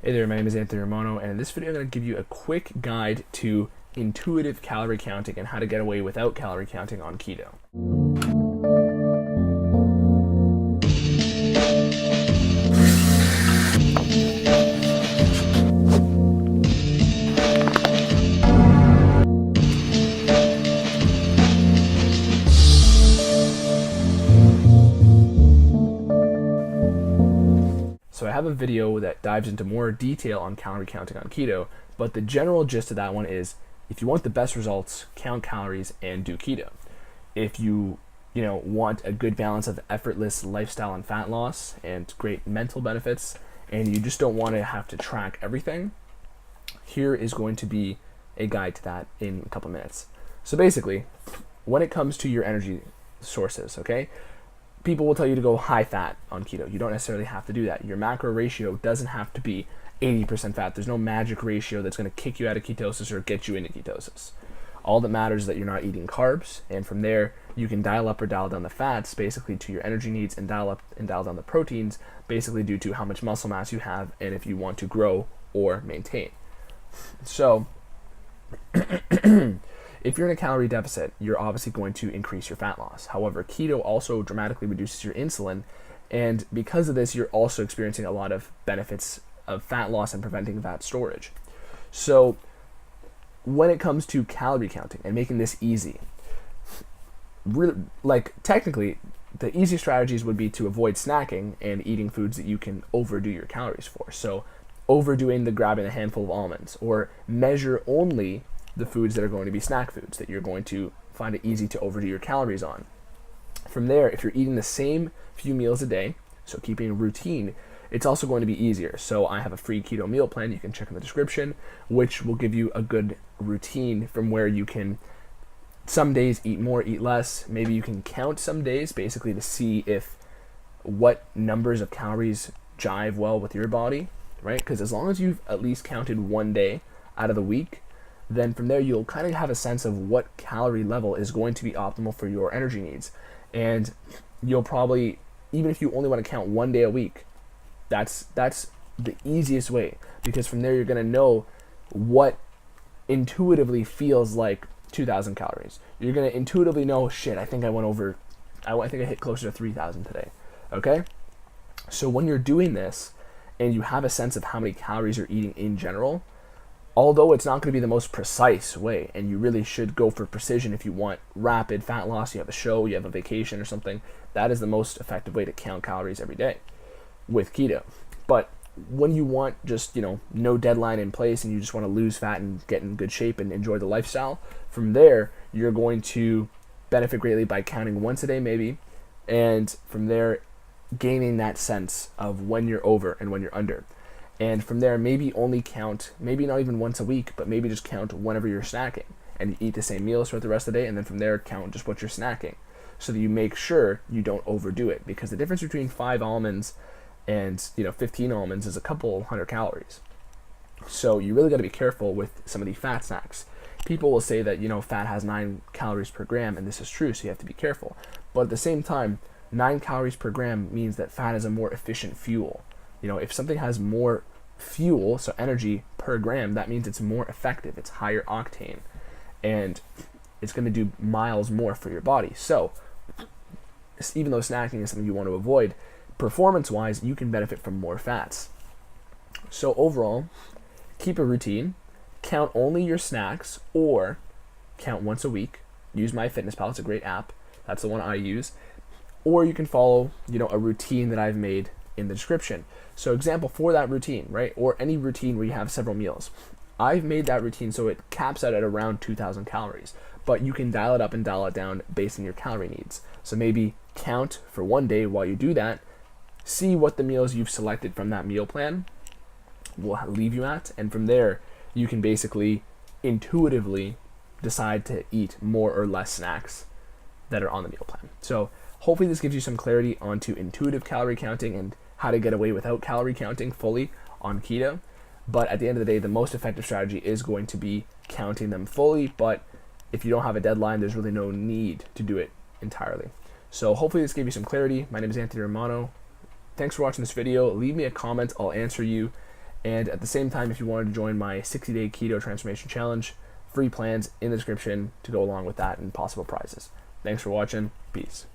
Hey there, my name is Anthony Romano, and in this video I'm going to give you a quick guide to intuitive calorie counting and how to get away without calorie counting on keto. So I have a video that dives into more detail on calorie counting on keto, but the general gist of that one is if you want the best results, count calories and do keto. If you want a good balance of effortless lifestyle and fat loss and great mental benefits, and you just don't want to have to track everything, here is going to be a guide to that in a couple minutes. So basically, when it comes to your energy sources, okay, people will tell you to go high fat on keto. You don't necessarily have to do that. Your macro ratio doesn't have to be 80% fat. There's no magic ratio that's going to kick you out of ketosis or get you into ketosis. All that matters is that you're not eating carbs, and from there you can dial up or dial down the fats basically to your energy needs, and dial up and dial down the proteins basically due to how much muscle mass you have and if you want to grow or maintain. So if you're in a calorie deficit, you're obviously going to increase your fat loss. However, keto also dramatically reduces your insulin, and because of this, you're also experiencing a lot of benefits of fat loss and preventing fat storage. So when it comes to calorie counting and making this easy, really, technically, the easy strategies would be to avoid snacking and eating foods that you can overdo your calories for. So overdoing the grabbing a handful of almonds, or measure only the foods that are going to be snack foods that you're going to find it easy to overdo your calories on. From there, if you're eating the same few meals a day, so keeping a routine, it's also going to be easier. So I have a free keto meal plan you can check in the description, which will give you a good routine from where you can some days eat more, eat less. Maybe you can count some days basically to see if what numbers of calories jive well with your body, right? Because as long as you've at least counted one day out of the week, then from there you'll kind of have a sense of what calorie level is going to be optimal for your energy needs. And you'll probably, even if you only want to count one day a week, that's the easiest way, because from there you're going to know what intuitively feels like 2,000 calories. You're going to intuitively know, shit, I think I hit closer to 3,000 today. Okay? So when you're doing this and you have a sense of how many calories you're eating in general, although it's not going to be the most precise way, and you really should go for precision if you want rapid fat loss, you have a show, you have a vacation or something, that is the most effective way to count calories every day with keto. But when you want just, no deadline in place and you just want to lose fat and get in good shape and enjoy the lifestyle, from there, you're going to benefit greatly by counting once a day maybe, and from there, gaining that sense of when you're over and when you're under. And from there, maybe only count, maybe not even once a week, but maybe just count whenever you're snacking, and you eat the same meals throughout the rest of the day, and then from there, count just what you're snacking, so that you make sure you don't overdo it. Because the difference between 5 almonds and 15 almonds is a couple hundred calories. So you really got to be careful with some of the fat snacks. People will say that fat has 9 calories per gram, and this is true, so you have to be careful. But at the same time, 9 calories per gram means that fat is a more efficient fuel. If something has more fuel, so energy per gram, that means it's more effective, it's higher octane, and it's going to do miles more for your body. So even though snacking is something you want to avoid, performance-wise, you can benefit from more fats. So overall, keep a routine, count only your snacks, or count once a week. Use MyFitnessPal, it's a great app, that's the one I use. Or you can follow a routine that I've made in the description. So example for that routine, right? Or any routine where you have several meals. I've made that routine so it caps out at around 2,000 calories, but you can dial it up and dial it down based on your calorie needs. So maybe count for one day while you do that, see what the meals you've selected from that meal plan will leave you at, and from there you can basically intuitively decide to eat more or less snacks that are on the meal plan. So hopefully this gives you some clarity onto intuitive calorie counting and how to get away without calorie counting fully on keto. But at the end of the day, the most effective strategy is going to be counting them fully. But if you don't have a deadline, there's really no need to do it entirely. So hopefully this gave you some clarity. My name is Anthony Romano. Thanks for watching this video. Leave me a comment. I'll answer you. And at the same time, if you wanted to join my 60-day keto transformation challenge, free plans in the description to go along with that and possible prizes. Thanks for watching. Peace.